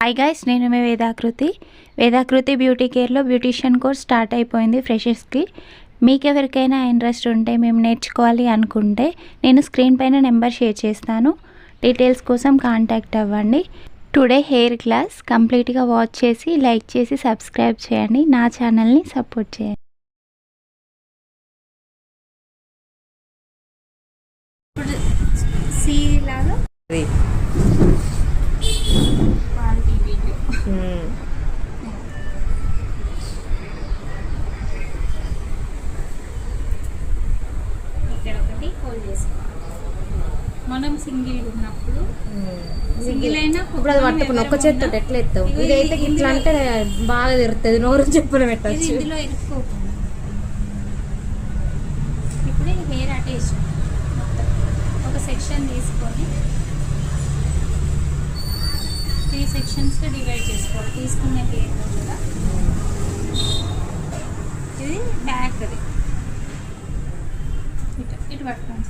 Hi guys, నేను మీ వేదాకృతి beauty కేర్లో beautician course start అయిపోయింది ఫ్రెషర్స్కి. మీకు ఎవరికైనా ఇంట్రెస్ట్ ఉంటే మేము నేర్చుకోవాలి అనుకుంటే నేను స్క్రీన్ పైన నెంబర్ షేర్ చేస్తాను. డీటెయిల్స్ కోసం కాంటాక్ట్ అవ్వండి. టుడే హెయిర్ క్లాస్ కంప్లీట్గా వాచ్ చేసి లైక్ చేసి సబ్స్క్రైబ్ చేయండి. నా ఛానల్ని సపోర్ట్ చేయండి. మనం సింగిల్ ఉన్నప్పుడు సింగిల్ అయినా ఇప్పుడు అది పట్టుకుని ఒక్క చేతితో ఎట్లా ఎత్తావు? ఇదైతే ఇట్లా అంటే బాగా తిరుగుతుంది, నోరు చెప్పులు పెట్టచ్చు. ఇందులో ఇరుక్కోకుండా ఇప్పుడు హెయిర్ అటేచ్ ఒక సెక్షన్ తీసుకొని 3 సెక్షన్స్గా డివైడ్ చేసుకోవాలి. తీసుకున్న హెయిర్ కూడా ఇది బ్యాక్, అది ఇటు పట్టుకోండి.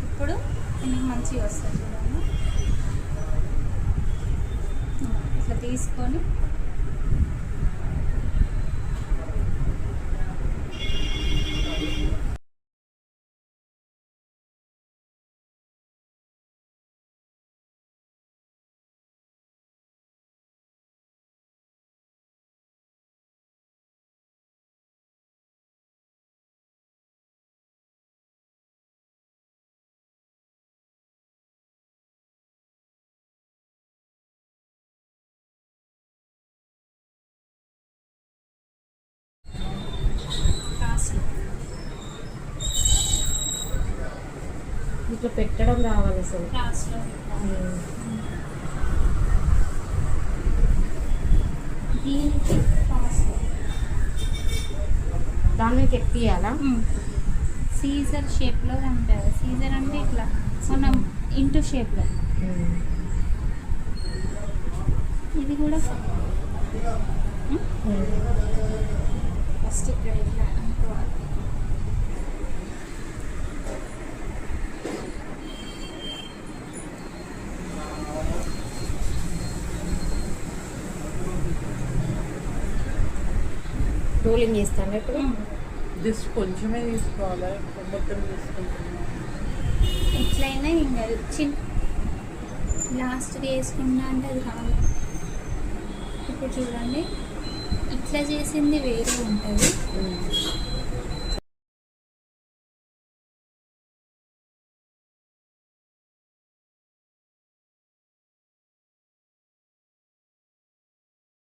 ఇప్పుడు దీనికి మంచిగా వస్తుంది చూడండి. ఇట్లా తీసుకొని ఇట్లా పెట్టడం రావాలి అసలు. దీనికి దాని మీద ఎక్కియాలా? సీజర్ షేప్లో ఉంటుంది. సీజర్ అంటే ఇట్లా మనం ఇంటూ షేప్లో. ఇది కూడా ఫస్ట్ ఇక్కడ ఇట్లా అనుకోవాలి. రోలింగ్ చేస్తాను ఇప్పుడు. జస్ట్ కొంచెమే తీసుకోవాలి, మొత్తం తీసుకుంటున్నాను. ఎట్లయినా ఇంకా చిన్న లాస్ట్ వేసుకున్నా అంటే అది రాదు. ఇప్పుడు చూడండి, ఇట్లా చేసింది వేరే ఉంటుంది.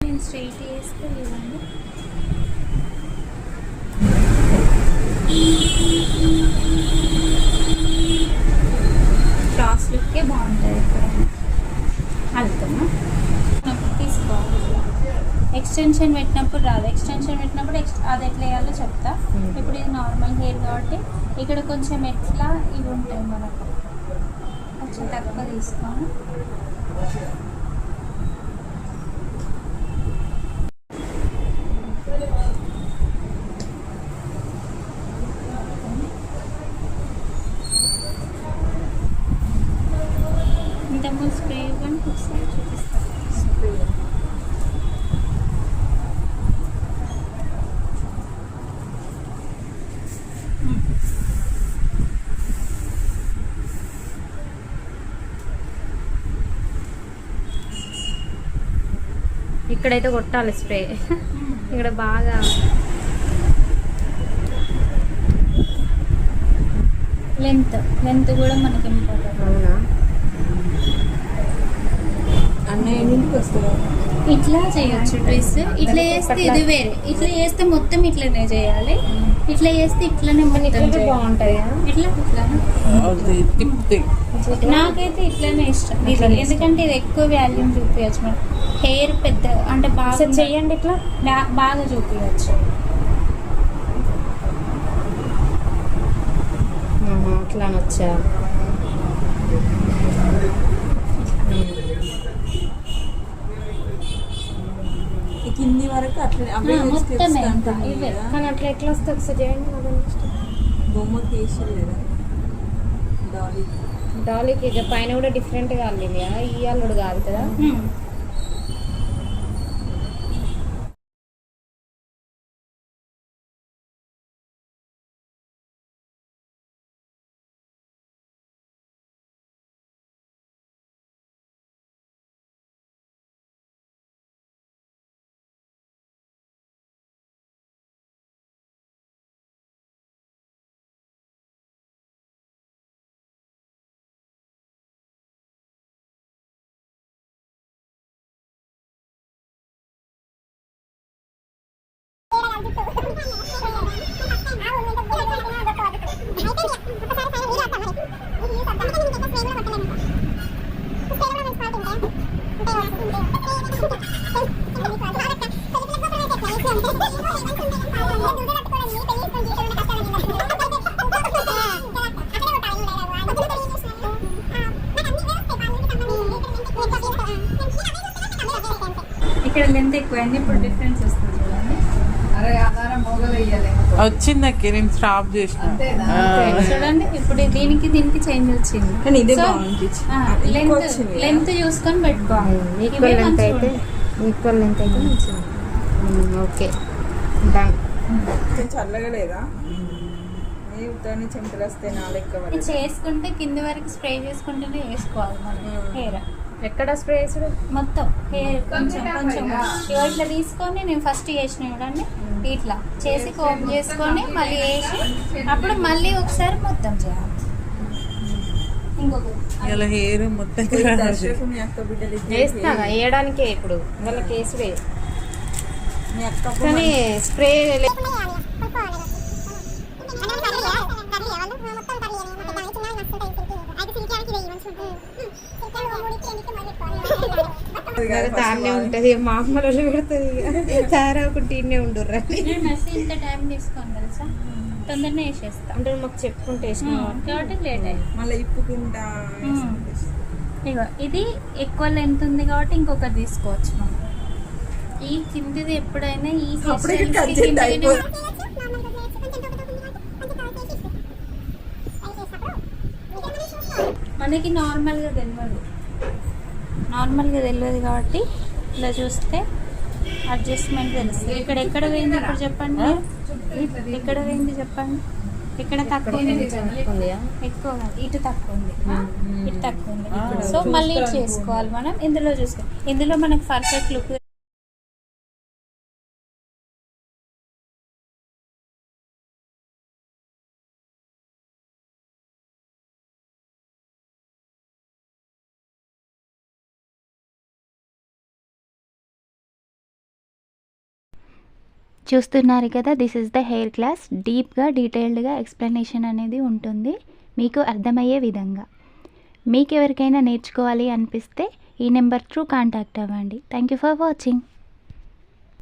నేను స్ట్రైట్ వేస్తే చూడండి, క్రాస్ లుక్కే బాగుంటుంది. ఎప్పుడైనా అల్లుతున్నా తీసుకోవాలి. ఎక్స్టెన్షన్ పెట్టినప్పుడు రాదు. ఎక్స్టెన్షన్ పెట్టినప్పుడు అది ఎట్లా వేయాలో చెప్తా. ఇప్పుడు ఇది నార్మల్ హెయిర్ కాబట్టి ఇక్కడ కొంచెం ఎట్లా ఇవి ఉంటాయి, మనకు కొంచెం తక్కువ తీసుకోను. ఇంతకుముందు స్ప్రే ఇవ్వండి, ఒకసారి చూపిస్తాను. ఇక్కడైతే కొట్టాలి స్ప్రే. ఇక్కడ బాగా లెంత్ కూడా మనకి ఇంపార్టెంట్. అవునా? అన్నయ్యకి వస్తుంది. ఇట్లా చేయొచ్చు డ్రెస్. ఇట్లా చేస్తే ఇది వేరే, ఇట్లా చేస్తే మొత్తం ఇట్లనే చేయాలి. ఇట్లా చేస్తే ఇట్లనే మొత్తం బాగుంటుంది. ఇట్లా నాకైతే ఇట్లనే ఇష్టం. ఎందుకంటే ఇది ఎక్కువ వాల్యూమ్ చూపించచ్చు. మనం హెయిర్ పెద్ద అంటే బాగా చేయండి, ఇట్లా బాగా చూపించచ్చు. అట్లా నచ్చా. కింది వరకు అట్లా కానీ అట్లా ఎట్లా వస్తుంది? ఒకసారి చేయండి. బొమ్మ తీసి లేదా డాలీ డాలీకి ఇక పైన కూడా డిఫరెంట్గా అల్లింది కదా, ఈ అల్లుడు కాదు కదా. ఇక్కడ లెంత్ ఎక్కువైంది, ఇప్పుడు డిఫరెన్స్ వస్తుంది చూడండి. వచ్చిందక్కి నేను స్టాప్ చేసిన. చూడండి ఇప్పుడు దీనికి చేంజ్ వచ్చింది. కానీ ఇదే So, బాగుంది. లెంత్ చూసుకొని పెట్టుకోవాలి. ఈక్వల్ లెంత్ అయితే మంచిది. Okay done. చల్లగా లేదా ఏ ఉత్తరాన్ని చెంతలు వస్తే నా లెక్క ఇది చేసుకుంటే కింద వరకు స్ప్రే చేసుకుంటేనే వేసుకోవాలి మనం హెయిర్ ఎక్కడ స్ప్రే చేసుడు? మొత్తం హెయిర్ కొంచెం ఇట్లా తీసుకొని నేను ఫస్ట్ చేసిన చూడండి, ఇట్లా చేసి కోమ్ చేసుకొని మళ్ళీ వేసి అప్పుడు మళ్ళీ ఒకసారి మొత్తం చేయాలి. ఇంకొకటి ఇలా హెయిర్ మొత్తం వేస్తాగా వేయడానికే ఇప్పుడు వాళ్ళ కేసుడే, మీ అక్క కానీ స్ప్రే దాన్నే ఉంటది, మా అమ్మ రోజు పెడుతుంది. సారా ఒకటి ఇన్నే ఉండుర్రా నేను మెస్సి ఇంత టైం తీసుకోను తెలుసా, తొందరనే వేసేస్తా అంటే మాకు చెప్పుకుంటే కాబట్టి లేట్ అయ్యింది. మళ్ళీ ఇప్పుకుంటా. ఇగో ఇది ఎక్కువ లెంత్ ఉంది కాబట్టి ఇంకొకటి తీసుకోవచ్చు మనం. ఈ కిందిది ఎప్పుడైనా ఈ అప్పటికి cut చేయండి, అయిపోదు. మనకి నార్మల్గా తెలియదు కాబట్టి ఇలా చూస్తే అడ్జస్ట్మెంట్ తెలుస్తుంది. ఇక్కడ ఎక్కడ పోయింది ఇప్పుడు చెప్పండి, ఎక్కడ పోయింది చెప్పండి, ఇక్కడ తక్కువ ఉంది ఎక్కువ కాదు, ఇటు తక్కువ ఉంది, ఇటు తక్కువ ఉంది. సో మళ్ళీ ఇటు చేసుకోవాలి మనం. ఇందులో చూసుకో, ఇందులో మనకి పర్ఫెక్ట్ లుక్. చూస్తున్నారు కదా, this is the hair class. డీప్గా డీటెయిల్డ్గా ఎక్స్ప్లెనేషన్ అనేది ఉంటుంది మీకు అర్థమయ్యే విధంగా. మీకు ఎవరికైనా నేర్చుకోవాలి అనిపిస్తే ఈ నెంబర్ త్రూ కాంటాక్ట్ అవ్వండి. Thank you for watching.